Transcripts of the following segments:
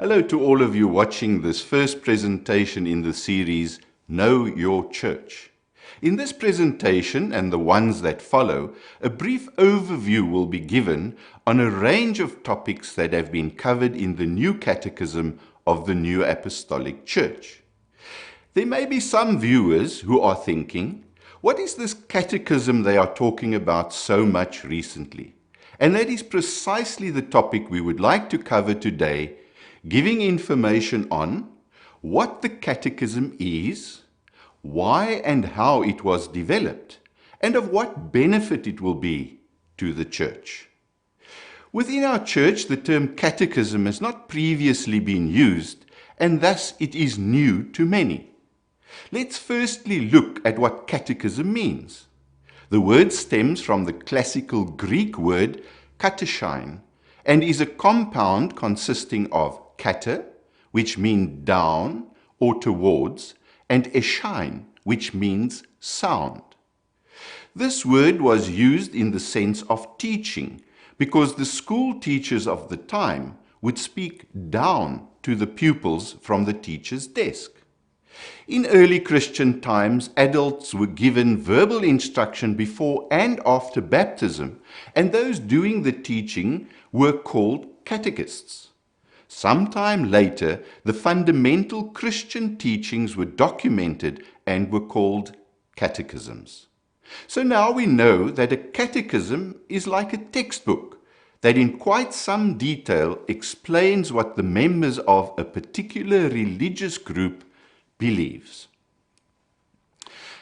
Hello to all of you watching this first presentation in the series Know Your Church. In this presentation and the ones that follow, a brief overview will be given on a range of topics that have been covered in the new Catechism of the New Apostolic Church. There may be some viewers who are thinking, what is this catechism they are talking about so much recently? And that is precisely the topic we would like to cover today, giving information on what the catechism is, why and how it was developed, and of what benefit it will be to the church. Within our church, the term catechism has not previously been used, and thus it is new to many. Let's firstly look at what catechism means. The word stems from the classical Greek word katechein, and is a compound consisting of kate, which means down or towards, and eschein, which means sound. This word was used in the sense of teaching, because the school teachers of the time would speak down to the pupils from the teacher's desk. In early Christian times, adults were given verbal instruction before and after baptism, and those doing the teaching were called catechists. Sometime later, the fundamental Christian teachings were documented and were called catechisms. So now we know that a catechism is like a textbook that in quite some detail explains what the members of a particular religious group believes.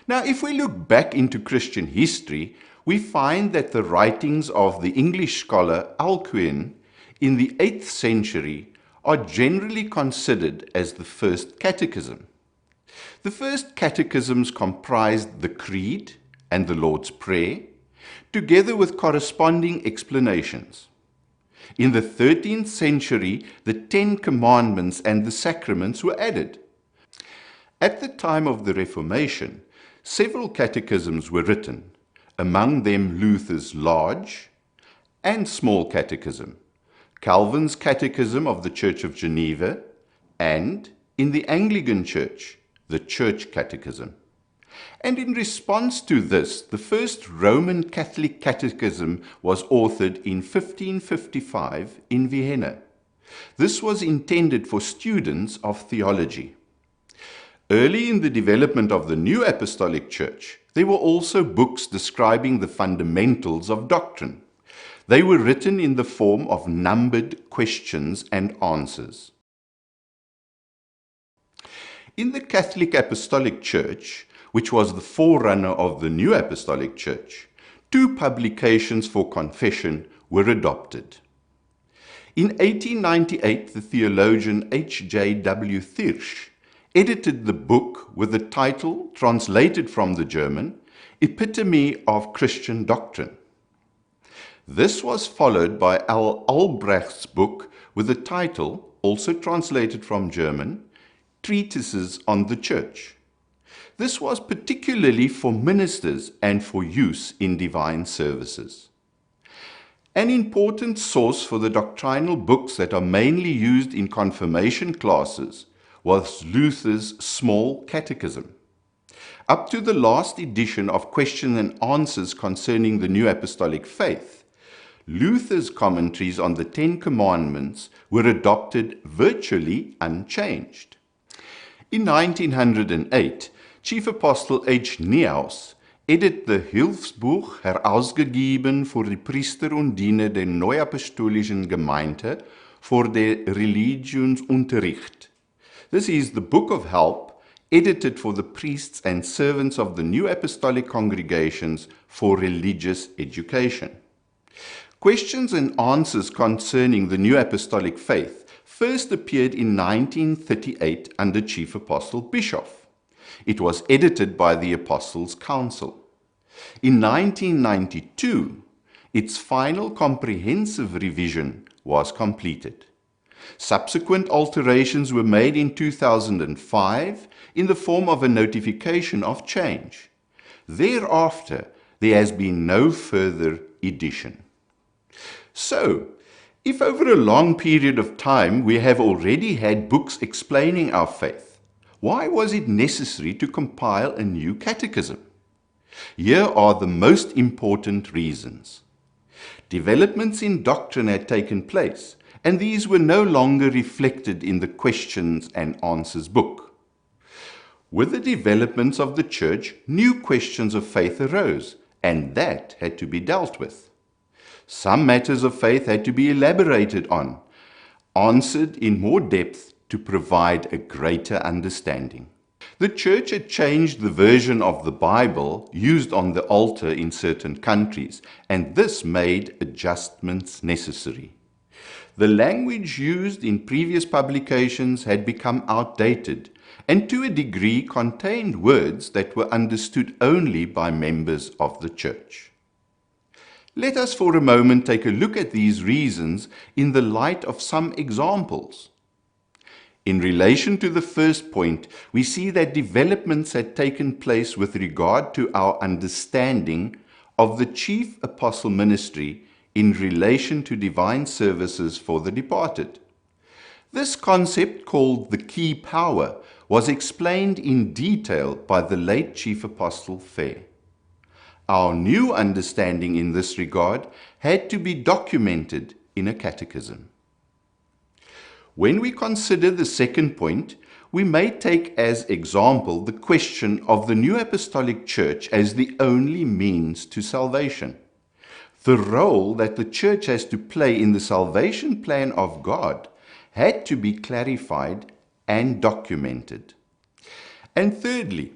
Now, if we look back into Christian history, we find that the writings of the English scholar Alcuin in the 8th century are generally considered as the first catechism. The first catechisms comprised the Creed and the Lord's Prayer, together with corresponding explanations. In the 13th century, the 10 Commandments and the sacraments were added. At the time of the Reformation, several catechisms were written, among them Luther's Large and Small Catechism, Calvin's Catechism of the Church of Geneva, and, in the Anglican Church, the Church Catechism. And in response to this, the first Roman Catholic Catechism was authored in 1555 in Vienna. This was intended for students of theology. Early in the development of the New Apostolic Church, there were also books describing the fundamentals of doctrine. They were written in the form of numbered questions and answers. In the Catholic Apostolic Church, which was the forerunner of the New Apostolic Church, 2 publications for confession were adopted. In 1898, the theologian H.J.W. Thiersch edited the book with the title, translated from the German, Epitome of Christian Doctrine. This was followed by L. Albrecht's book with the title, also translated from German, Treatises on the Church. This was particularly for ministers and for use in divine services. An important source for the doctrinal books that are mainly used in confirmation classes was Luther's Small Catechism. Up to the last edition of Questions and Answers concerning the New Apostolic Faith, Luther's commentaries on the 10 Commandments were adopted virtually unchanged. In 1908, Chief Apostle H. Niehaus edited the Hilfsbuch herausgegeben für die Priester und Diener der Neuapostolischen Gemeinde für den Religionsunterricht. This is the Book of Help, edited for the priests and servants of the New Apostolic congregations for religious education. Questions and answers concerning the New Apostolic faith first appeared in 1938 under Chief Apostle Bischoff. It was edited by the Apostles' Council. In 1992, its final comprehensive revision was completed. Subsequent alterations were made in 2005 in the form of a notification of change. Thereafter, there has been no further edition. So, If over a long period of time we have already had books explaining our faith, why was it necessary to compile a new catechism? Here are the most important reasons. Developments in doctrine had taken place, and these were no longer reflected in the questions and answers book. With the developments of the Church, new questions of faith arose, and that had to be dealt with. Some matters of faith had to be elaborated on, answered in more depth to provide a greater understanding. The Church had changed the version of the Bible used on the altar in certain countries, and this made adjustments necessary. The language used in previous publications had become outdated, and to a degree contained words that were understood only by members of the Church. Let us for a moment take a look at these reasons in the light of some examples. In relation to the first point, we see that developments had taken place with regard to our understanding of the chief apostle ministry in relation to divine services for the departed. This concept, called the key power, was explained in detail by the late chief apostle Fair. Our new understanding in this regard had to be documented in a catechism. When we consider the second point, we may take as example the question of the New Apostolic Church as the only means to salvation. The role that the Church has to play in the salvation plan of God had to be clarified and documented. And thirdly,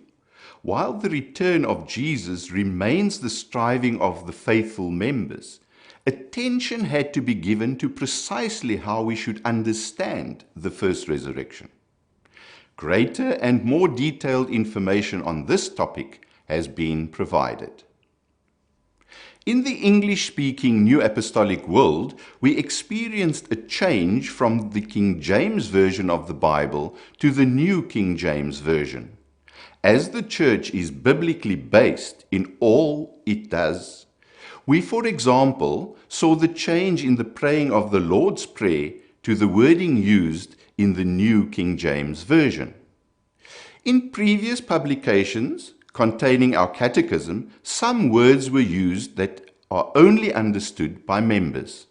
while the return of Jesus remains the striving of the faithful members, attention had to be given to precisely how we should understand the first resurrection. Greater and more detailed information on this topic has been provided. In the English-speaking New Apostolic world, we experienced a change from the King James Version of the Bible to the New King James Version. As the Church is biblically based in all it does, we, for example, saw the change in the praying of the Lord's Prayer to the wording used in the New King James Version. In previous publications containing our catechism, some words were used that are only understood by members.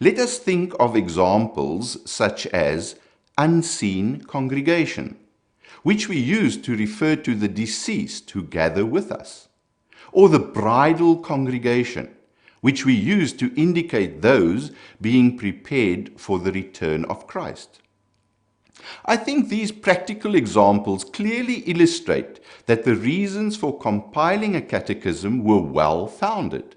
Let us think of examples such as unseen congregation, which we use to refer to the deceased who gather with us, or the bridal congregation, which we use to indicate those being prepared for the return of Christ. I think these practical examples clearly illustrate that the reasons for compiling a catechism were well founded.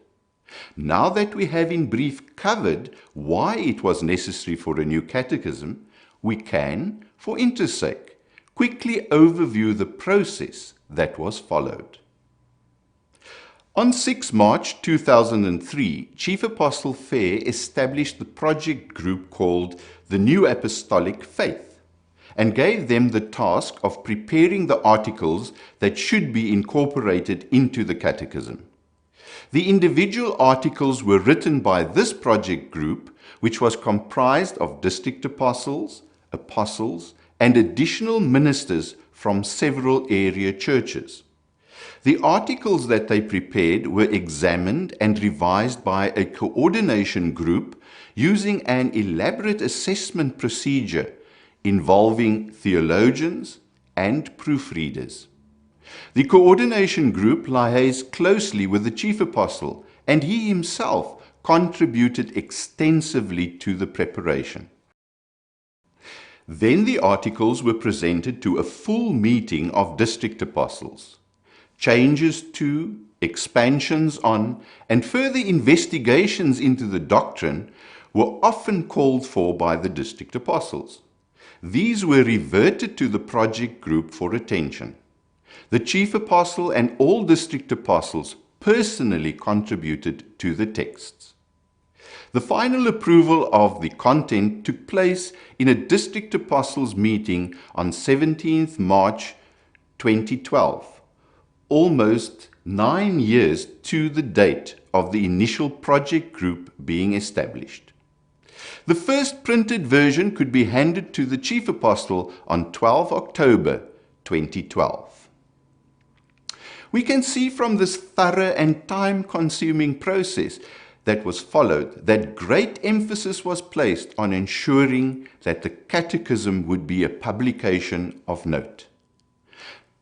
Now that we have in brief covered why it was necessary for a new catechism, we can, for interest's sake, quickly overview the process that was followed. On 6 March 2003, Chief Apostle Fair established the project group called the New Apostolic Faith and gave them the task of preparing the articles that should be incorporated into the catechism. The individual articles were written by this project group, which was comprised of district apostles, and additional ministers from several area churches. The articles that they prepared were examined and revised by a coordination group using an elaborate assessment procedure involving theologians and proofreaders. The coordination group liaised closely with the chief apostle, and he himself contributed extensively to the preparation. Then the articles were presented to a full meeting of district apostles. Changes to, expansions on, and further investigations into the doctrine were often called for by the district apostles. These were reverted to the project group for attention. The chief apostle and all district apostles personally contributed to the texts. The final approval of the content took place in a district apostles meeting on 17th March 2012. Almost 9 years to the date of the initial project group being established. The first printed version could be handed to the Chief Apostle on 12 October 2012. We can see from this thorough and time-consuming process that was followed that great emphasis was placed on ensuring that the Catechism would be a publication of note.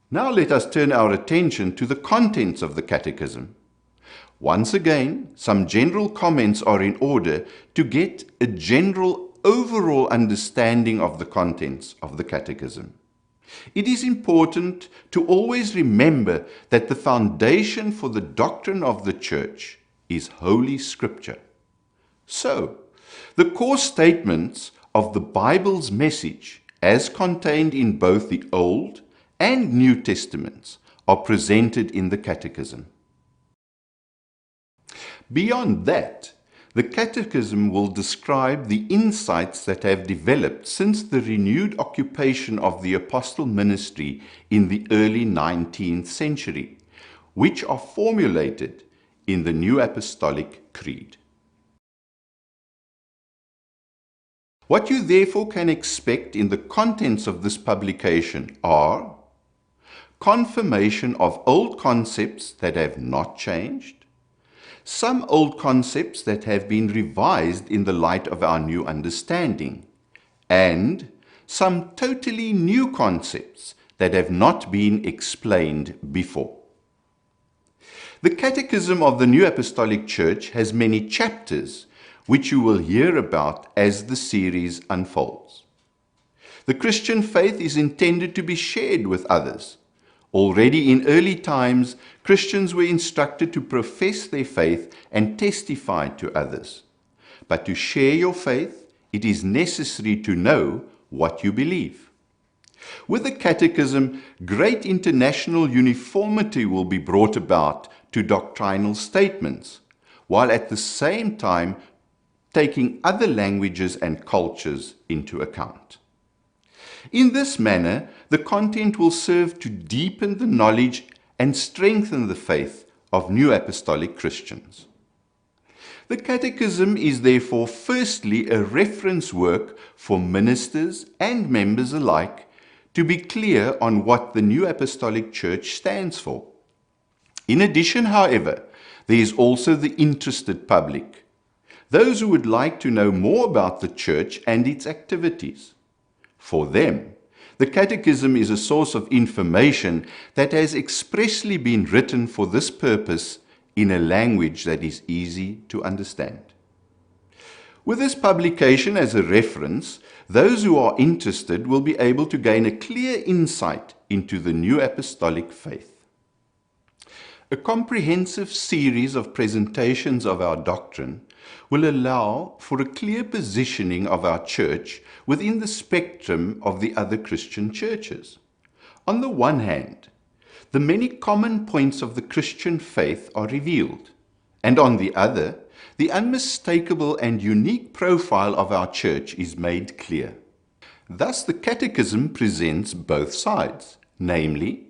Now let us turn our attention to the contents of the Catechism. Once again, some general comments are in order to get a general overall understanding of the contents of the Catechism. It is important to always remember that the foundation for the doctrine of the Church is Holy Scripture. So, the core statements of the Bible's message, as contained in both the Old and New Testaments, are presented in the Catechism. Beyond that, the Catechism will describe the insights that have developed since the renewed occupation of the apostle ministry in the early 19th century, which are formulated in the New Apostolic Creed. What you therefore can expect in the contents of this publication are confirmation of old concepts that have not changed, some old concepts that have been revised in the light of our new understanding, and some totally new concepts that have not been explained before. The Catechism of the New Apostolic Church has many chapters, which you will hear about as the series unfolds. The Christian faith is intended to be shared with others. Already in early times, Christians were instructed to profess their faith and testify to others. But to share your faith, it is necessary to know what you believe. With the Catechism, great international uniformity will be brought about to doctrinal statements, while at the same time taking other languages and cultures into account. In this manner, the content will serve to deepen the knowledge and strengthen the faith of New Apostolic Christians. The Catechism is therefore firstly a reference work for ministers and members alike to be clear on what the New Apostolic Church stands for. In addition, however, there is also the interested public, those who would like to know more about the Church and its activities. For them, the Catechism is a source of information that has expressly been written for this purpose in a language that is easy to understand. With this publication as a reference, those who are interested will be able to gain a clear insight into the New Apostolic faith. A comprehensive series of presentations of our doctrine will allow for a clear positioning of our church within the spectrum of the other Christian churches. On the one hand, the many common points of the Christian faith are revealed, and on the other, the unmistakable and unique profile of our church is made clear. Thus, the Catechism presents both sides, namely,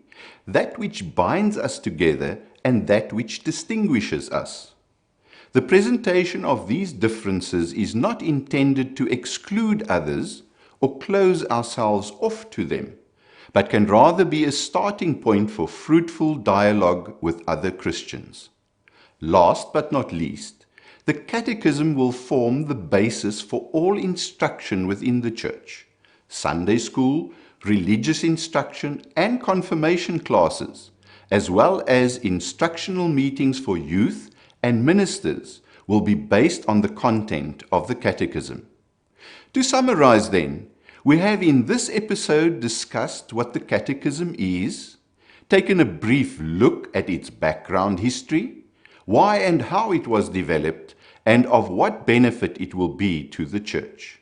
that which binds us together and that which distinguishes us. The presentation of these differences is not intended to exclude others or close ourselves off to them, but can rather be a starting point for fruitful dialogue with other Christians. Last but not least, the Catechism will form the basis for all instruction within the Church. Sunday school, religious instruction, and confirmation classes, as well as instructional meetings for youth and ministers, will be based on the content of the Catechism. To summarize then, we have in this episode discussed what the Catechism is, taken a brief look at its background history, why and how it was developed, and of what benefit it will be to the Church.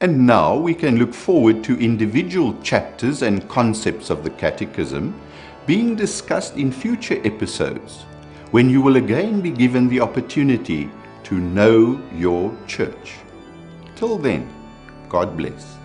And now we can look forward to individual chapters and concepts of the Catechism being discussed in future episodes, when you will again be given the opportunity to know your church. Till then, God bless.